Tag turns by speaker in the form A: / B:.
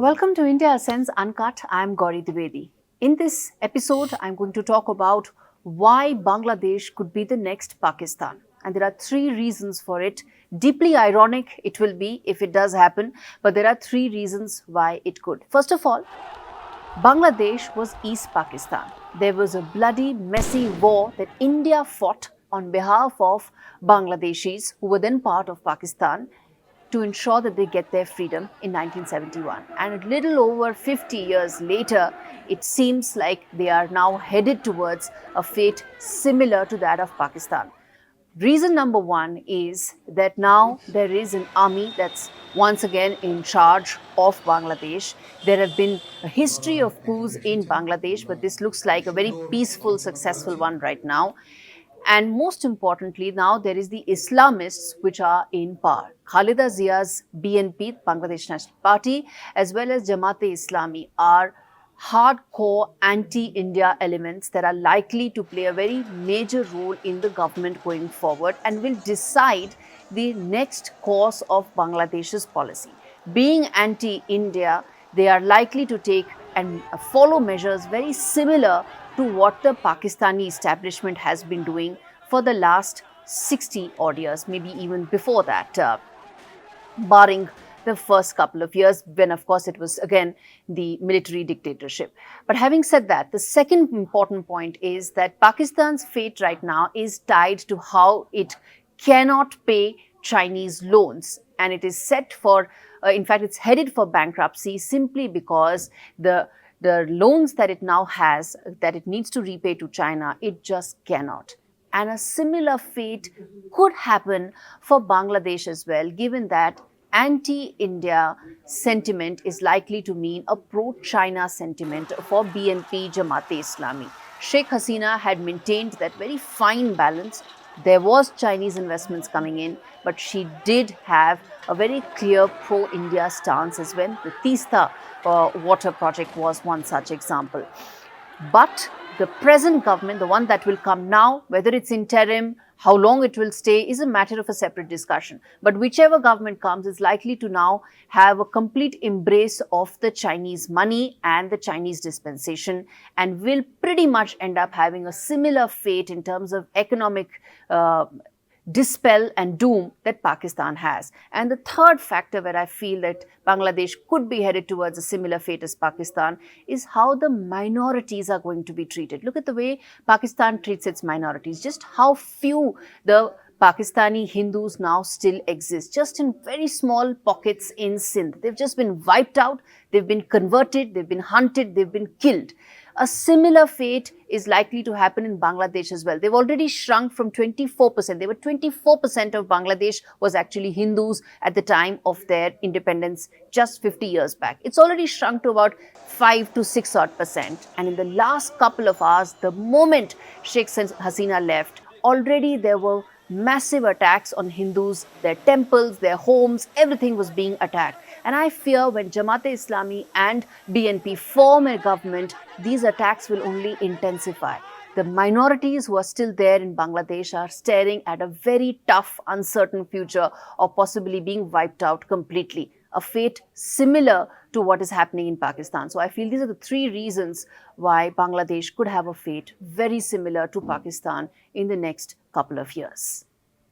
A: Welcome to India Sense Uncut. I'm Gaurie Dwivedi. In this episode, I'm going to talk about why Bangladesh could be the next Pakistan. And there are three reasons for it. Deeply ironic it will be if it does happen, but there are three reasons why it could. First of all, Bangladesh was East Pakistan. There was a bloody, messy war that India fought on behalf of Bangladeshis who were then part of Pakistan to ensure that they get their freedom in 1971. And a little over 50 years later, it seems like they are now headed towards a fate similar to that of Pakistan. Reason number one is that now there is an army that's once again in charge of Bangladesh. There have been a history of coups in Bangladesh, but this looks like a very peaceful, successful one right now. And most importantly, now there is the Islamists which are in power. Khaleda Zia's BNP, Bangladesh National Party, as well as Jamaat-e-Islami are hardcore anti-India elements that are likely to play a very major role in the government going forward and will decide the next course of Bangladesh's policy. Being anti-India, they are likely to take and follow measures very similar to what the Pakistani establishment has been doing for the last 60 odd years, maybe even before that, barring the first couple of years when, of course, it was again the military dictatorship. But having said that, the second important point is that Pakistan's fate right now is tied to how it cannot pay Chinese loans, and it is set for, in fact, it's headed for bankruptcy simply because the loans that it now has, that it needs to repay to China, it just cannot. And a similar fate could happen for Bangladesh as well, given that anti-India sentiment is likely to mean a pro-China sentiment for BNP Jamaat-e-Islami. Sheikh Hasina had maintained that very fine balance. There was Chinese investments coming in, but she did have a very clear pro-India stance as well. The Teesta water project was one such example. But the present government, the one that will come now, whether it's interim, how long it will stay is a matter of a separate discussion. But whichever government comes is likely to now have a complete embrace of the Chinese money and the Chinese dispensation, and will pretty much end up having a similar fate in terms of economic dispel and doom that Pakistan has. And the third factor where I feel that Bangladesh could be headed towards a similar fate as Pakistan is how the minorities are going to be treated. Look at the way Pakistan treats its minorities, just how few the Pakistani Hindus now still exist, just in very small pockets in Sindh. They've just been wiped out, they've been converted, they've been hunted, they've been killed. A similar fate is likely to happen in Bangladesh as well. They've already shrunk from 24%. They were 24% of Bangladesh was actually Hindus at the time of their independence just 50 years back. It's already shrunk to about 5 to 6 odd percent. And in the last couple of hours, the moment Sheikh Hasina left, already there were massive attacks on Hindus, their temples, their homes, everything was being attacked. And I fear when Jamaat-e-Islami and BNP form a government, these attacks will only intensify. The minorities who are still there in Bangladesh are staring at a very tough, uncertain future of possibly being wiped out completely. A fate similar to what is happening in Pakistan. So I feel these are the three reasons why Bangladesh could have a fate very similar to Pakistan in the next couple of years.